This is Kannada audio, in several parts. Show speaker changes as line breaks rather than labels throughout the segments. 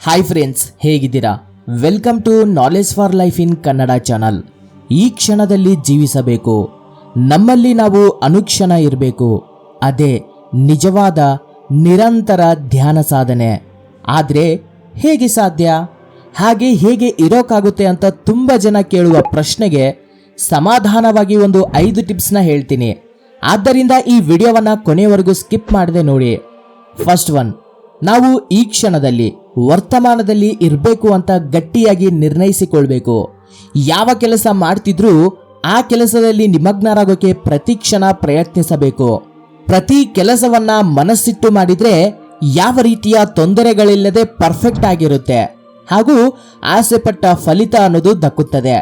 ಹಾಯ್ ಫ್ರೆಂಡ್ಸ್, ಹೇಗಿದ್ದೀರಾ? Welcome to knowledge for life in Kannada channel. ಈ ಕ್ಷಣದಲ್ಲಿ ಜೀವಿಸಬೇಕು, ನಮ್ಮಲ್ಲಿ ನಾವು ಅನುಕ್ಷಣ ಇರಬೇಕು. ಅದೇ ನಿಜವಾದ ನಿರಂತರ ಧ್ಯಾನ ಸಾಧನೆ. ಆದರೆ ಹೇಗೆ ಸಾಧ್ಯ? ಹಾಗೆ ಹೇಗೆ ಇರೋಕ್ಕಾಗುತ್ತೆ ಅಂತ ತುಂಬ ಜನ ಕೇಳುವ ಪ್ರಶ್ನೆಗೆ ಸಮಾಧಾನವಾಗಿ ಒಂದು 5 ಟಿಪ್ಸ್ನ ಹೇಳ್ತೀನಿ. ಆದ್ದರಿಂದ ಈ ವಿಡಿಯೋವನ್ನು ಕೊನೆಯವರೆಗೂ ಸ್ಕಿಪ್ ಮಾಡದೆ ನೋಡಿ. ಫಸ್ಟ್ ಒನ್, ನಾವು ಈ ಕ್ಷಣದಲ್ಲಿ ವರ್ತಮಾನದಲ್ಲಿ ಇರಬೇಕು ಅಂತ ಗಟ್ಟಿಯಾಗಿ ನಿರ್ಣಯಿಸಿಕೊಳ್ಬೇಕು. ಯಾವ ಕೆಲಸ ಮಾಡ್ತಿದ್ರೂ ಆ ಕೆಲಸದಲ್ಲಿ ನಿಮಗ್ನರಾಗೋಕೆ ಪ್ರತಿ ಕ್ಷಣ ಪ್ರಯತ್ನಿಸಬೇಕು. ಪ್ರತಿ ಕೆಲಸವನ್ನ ಮನಸ್ಸಿಟ್ಟು ಮಾಡಿದ್ರೆ ಯಾವ ರೀತಿಯ ತೊಂದರೆಗಳಿಲ್ಲದೆ ಪರ್ಫೆಕ್ಟ್ ಆಗಿರುತ್ತೆ ಹಾಗೂ ಆಸೆ ಪಟ್ಟ ಫಲಿತ ಅನ್ನೋದು ದಕ್ಕುತ್ತದೆ.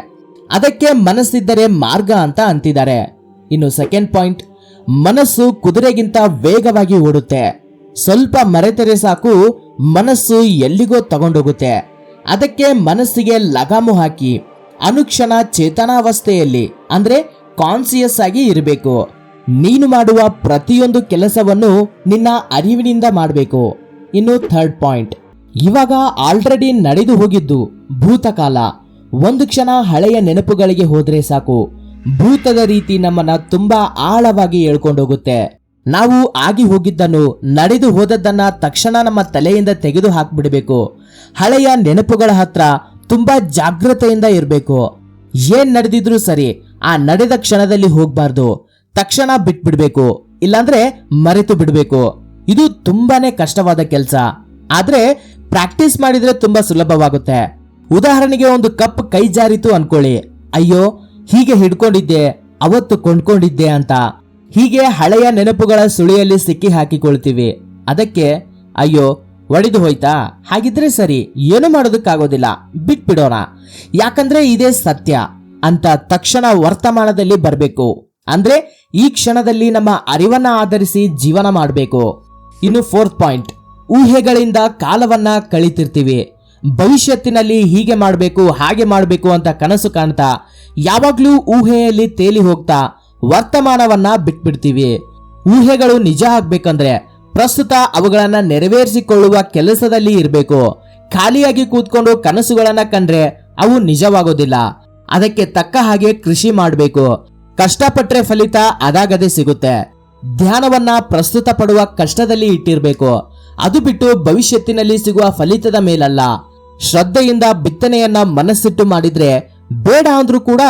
ಅದಕ್ಕೆ ಮನಸ್ಸಿದ್ದರೆ ಮಾರ್ಗ ಅಂತ ಅಂತಿದ್ದಾರೆ. ಇನ್ನು ಸೆಕೆಂಡ್ ಪಾಯಿಂಟ್, ಮನಸ್ಸು ಕುದುರೆಗಿಂತ ವೇಗವಾಗಿ ಓಡುತ್ತೆ. ಸ್ವಲ್ಪ ಮರೆತರೆ ಸಾಕು, ಮನಸ್ಸು ಎಲ್ಲಿಗೋ ತಗೊಂಡೋಗುತ್ತೆ. ಅದಕ್ಕೆ ಮನಸ್ಸಿಗೆ ಲಗಾಮು ಹಾಕಿ ಅನುಕ್ಷಣ ಚೇತನಾವಸ್ಥೆಯಲ್ಲಿ ಅಂದ್ರೆ ಕಾನ್ಸಿಯಸ್ ಆಗಿ ಇರಬೇಕು. ನೀನು ಮಾಡುವ ಪ್ರತಿಯೊಂದು ಕೆಲಸವನ್ನು ನಿನ್ನ ಅರಿವಿನಿಂದ ಮಾಡಬೇಕು. ಇನ್ನು ಥರ್ಡ್ ಪಾಯಿಂಟ್, ಇವಾಗ ಆಲ್ರೆಡಿ ನಡೆದು ಹೋಗಿದ್ದು ಭೂತಕಾಲ. ಒಂದು ಕ್ಷಣ ಹಳೆಯ ನೆನಪುಗಳಿಗೆ ಹೋದ್ರೆ ಸಾಕು, ಭೂತದ ರೀತಿ ನಮ್ಮನ್ನ ತುಂಬಾ ಆಳವಾಗಿ ಎಳ್ಕೊಂಡೋಗುತ್ತೆ. ನಾವು ಆಗಿ ಹೋಗಿದ್ದನ್ನು, ನಡೆದು ಹೋದದ್ದನ್ನ ತಕ್ಷಣ ನಮ್ಮ ತಲೆಯಿಂದ ತೆಗೆದು ಹಾಕ್ಬಿಡ್ಬೇಕು. ಹಳೆಯ ನೆನಪುಗಳ ಹತ್ರ ತುಂಬಾ ಜಾಗೃತೆಯಿಂದ ಇರಬೇಕು. ಏನ್ ನಡೆದಿದ್ರು ಸರಿ, ಆ ನಡೆದ ಕ್ಷಣದಲ್ಲಿ ಹೋಗ್ಬಾರ್ದು, ತಕ್ಷಣ ಬಿಟ್ಬಿಡ್ಬೇಕು, ಇಲ್ಲಾಂದ್ರೆ ಮರೆತು ಬಿಡ್ಬೇಕು. ಇದು ತುಂಬಾನೇ ಕಷ್ಟವಾದ ಕೆಲಸ, ಆದ್ರೆ ಪ್ರಾಕ್ಟೀಸ್ ಮಾಡಿದ್ರೆ ತುಂಬಾ ಸುಲಭವಾಗುತ್ತೆ. ಉದಾಹರಣೆಗೆ, ಒಂದು ಕಪ್ ಕೈ ಜಾರಿತು ಅನ್ಕೊಳ್ಳಿ, ಅಯ್ಯೋ ಹೀಗೆ ಹಿಡ್ಕೊಂಡಿದ್ದೆ, ಅವತ್ತು ಕೊಂಡ್ಕೊಂಡಿದ್ದೆ ಅಂತ. ಹೀಗೆ ಹಳೆಯ ನೆನಪುಗಳ ಸುಳಿಯಲ್ಲಿ ಸಿಕ್ಕಿ ಹಾಕಿಕೊಳ್ತೀವಿ. ಅದಕ್ಕೆ ಅಯ್ಯೋ ಒಡೆದು ಹೋಯ್ತಾ, ಹಾಗಿದ್ರೆ ಸರಿ, ಏನು ಮಾಡೋದಕ್ಕಾಗೋದಿಲ್ಲ, ಬಿಟ್ಬಿಡೋಣ, ಯಾಕಂದ್ರೆ ಇದೇ ಸತ್ಯ ಅಂತ ತಕ್ಷಣ ವರ್ತಮಾನದಲ್ಲಿ ಬರಬೇಕು. ಅಂದ್ರೆ ಈ ಕ್ಷಣದಲ್ಲಿ ನಮ್ಮ ಅರಿವನ್ನ ಆಧರಿಸಿ ಜೀವನ ಮಾಡಬೇಕು. ಇನ್ನು ಫೋರ್ತ್ ಪಾಯಿಂಟ್, ಊಹೆಗಳಿಂದ ಕಾಲವನ್ನ ಕಳೀತಿರ್ತೀವಿ. ಭವಿಷ್ಯತ್ತಿನಲ್ಲಿ ಹೀಗೆ ಮಾಡಬೇಕು, ಹಾಗೆ ಮಾಡಬೇಕು ಅಂತ ಕನಸು ಕಾಣ್ತಾ ಯಾವಾಗ್ಲೂ ಊಹೆಯಲ್ಲಿ ತೇಲಿ ಹೋಗ್ತಾ ವರ್ತಮಾನವನ್ನ ಬಿಟ್ಬಿಡ್ತೀವಿ. ಊಹೆಗಳು ನಿಜ ಆಗ್ಬೇಕಂದ್ರೆ ಪ್ರಸ್ತುತ ಅವುಗಳನ್ನ ನೆರವೇರಿಸಿಕೊಳ್ಳುವ ಕೆಲಸದಲ್ಲಿ ಇರಬೇಕು. ಖಾಲಿಯಾಗಿ ಕೂತ್ಕೊಂಡು ಕನಸುಗಳನ್ನ ಕಂಡ್ರೆ ಅವು ನಿಜವಾಗೋದಿಲ್ಲ. ಅದಕ್ಕೆ ತಕ್ಕ ಹಾಗೆ ಕೃಷಿ ಮಾಡಬೇಕು. ಕಷ್ಟಪಟ್ರೆ ಫಲಿತ ಅದಾಗದೆ ಸಿಗುತ್ತೆ. ಧ್ಯಾನವನ್ನ ಪ್ರಸ್ತುತ ಪಡುವ ಕಷ್ಟದಲ್ಲಿ ಇಟ್ಟಿರಬೇಕು. ಅದು ಬಿಟ್ಟು ಭವಿಷ್ಯತ್ತಿನಲ್ಲಿ ಸಿಗುವ ಫಲಿತದ ಮೇಲಲ್ಲ. ಶ್ರದ್ಧೆಯಿಂದ ಬಿತ್ತನೆಯನ್ನ ಮನಸ್ಸಿಟ್ಟು ಮಾಡಿದ್ರೆ ಬೇಡ ಅಂದ್ರೂ ಕೂಡ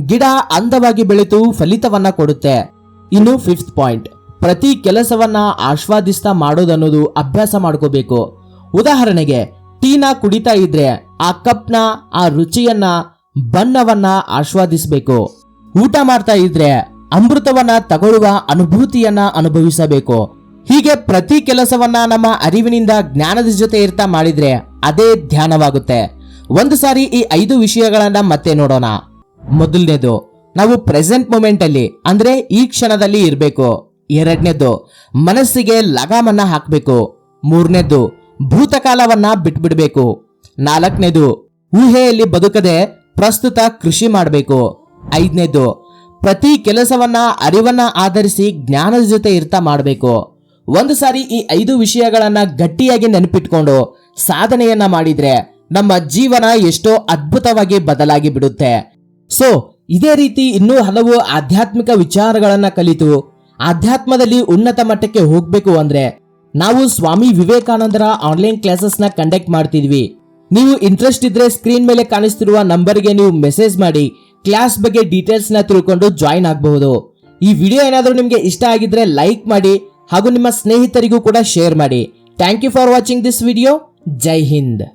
ಗಿಡ ಅಂದವಾಗಿ ಬೆಳೆತು ಫಲಿತವನ್ನ ಕೊಡುತ್ತೆ. ಇನ್ನು ಫಿಫ್ತ್ ಪಾಯಿಂಟ್, ಪ್ರತಿ ಕೆಲಸವನ್ನ ಆಸ್ವಾದಿಸ್ತಾ ಮಾಡೋದನ್ನೋದು ಅಭ್ಯಾಸ ಮಾಡ್ಕೋಬೇಕು. ಉದಾಹರಣೆಗೆ, ಟೀನ ಕುಡಿತಾ ಇದ್ರೆ ಆ ಕಪ್ನ, ಆ ರುಚಿಯನ್ನ, ಬಣ್ಣವನ್ನ ಆಸ್ವಾದಿಸಬೇಕು. ಊಟ ಮಾಡ್ತಾ ಇದ್ರೆ ಅಮೃತವನ್ನ ತಗೊಳ್ಳುವ ಅನುಭೂತಿಯನ್ನ ಅನುಭವಿಸಬೇಕು. ಹೀಗೆ ಪ್ರತಿ ಕೆಲಸವನ್ನ ನಮ್ಮ ಅರಿವಿನಿಂದ ಜ್ಞಾನದ ಜೊತೆ ಇರ್ತಾ ಮಾಡಿದ್ರೆ ಅದೇ ಧ್ಯಾನವಾಗುತ್ತೆ. ಒಂದು ಸಾರಿ ಈ 5 ವಿಷಯಗಳನ್ನ ಮತ್ತೆ ನೋಡೋಣ. ಮೊದಲನೇದು, ನಾವು ಪ್ರೆಸೆಂಟ್ ಮೂಮೆಂಟ್ ಅಲ್ಲಿ ಅಂದ್ರೆ ಈ ಕ್ಷಣದಲ್ಲಿ ಇರಬೇಕು. ಎರಡನೇದು, ಮನಸ್ಸಿಗೆ ಲಗಾಮನ್ನ ಹಾಕಬೇಕು. ಮೂರನೇದು, ಭೂತಕಾಲವನ್ನ ಬಿಟ್ಬಿಡ್ಬೇಕು. ನಾಲ್ಕನೇದು, ಊಹೆಯಲ್ಲಿ ಬದುಕದೆ ಪ್ರಸ್ತುತ ಕೃಷಿ ಮಾಡಬೇಕು. ಐದನೇದು, ಪ್ರತಿ ಕೆಲಸವನ್ನ ಅರಿವನ್ನ ಆಧರಿಸಿ ಜ್ಞಾನದ ಜೊತೆ ಇರ್ತಾ ಮಾಡಬೇಕು. ಒಂದು ಸಾರಿ ಈ 5 ವಿಷಯಗಳನ್ನ ಗಟ್ಟಿಯಾಗಿ ನೆನಪಿಟ್ಕೊಂಡು ಸಾಧನೆಯನ್ನ ಮಾಡಿದ್ರೆ ನಮ್ಮ ಜೀವನ ಎಷ್ಟೋ ಅದ್ಭುತವಾಗಿ ಬದಲಾಗಿ ಬಿಡುತ್ತೆ. ಸೊ ಇದೇ ರೀತಿ ಇನ್ನೂ ಹಲವು ಆಧ್ಯಾತ್ಮಿಕ ವಿಚಾರಗಳನ್ನ ಕಲಿತು ಆಧ್ಯಾತ್ಮದಲ್ಲಿ ಉನ್ನತ ಮಟ್ಟಕ್ಕೆ ಹೋಗ್ಬೇಕು ಅಂದ್ರೆ ನಾವು ಸ್ವಾಮಿ ವಿವೇಕಾನಂದರ ಆನ್ಲೈನ್ ಕ್ಲಾಸಸ್ನ ಕಂಡಕ್ಟ್ ಮಾಡ್ತಿದ್ವಿ. ನೀವು ಇಂಟ್ರೆಸ್ಟ್ ಇದ್ರೆ ಸ್ಕ್ರೀನ್ ಮೇಲೆ ಕಾಣಿಸ್ತಿರುವ ನಂಬರ್ಗೆ ನೀವು ಮೆಸೇಜ್ ಮಾಡಿ ಕ್ಲಾಸ್ ಬಗ್ಗೆ ಡೀಟೇಲ್ಸ್ ನ ತಿಳ್ಕೊಂಡು ಜಾಯಿನ್ ಆಗಬಹುದು. ಈ ವಿಡಿಯೋ ಏನಾದರೂ ನಿಮ್ಗೆ ಇಷ್ಟ ಆಗಿದ್ರೆ ಲೈಕ್ ಮಾಡಿ ಹಾಗೂ ನಿಮ್ಮ ಸ್ನೇಹಿತರಿಗೂ ಕೂಡ ಶೇರ್ ಮಾಡಿ. Thank you for watching this video. Jai Hind.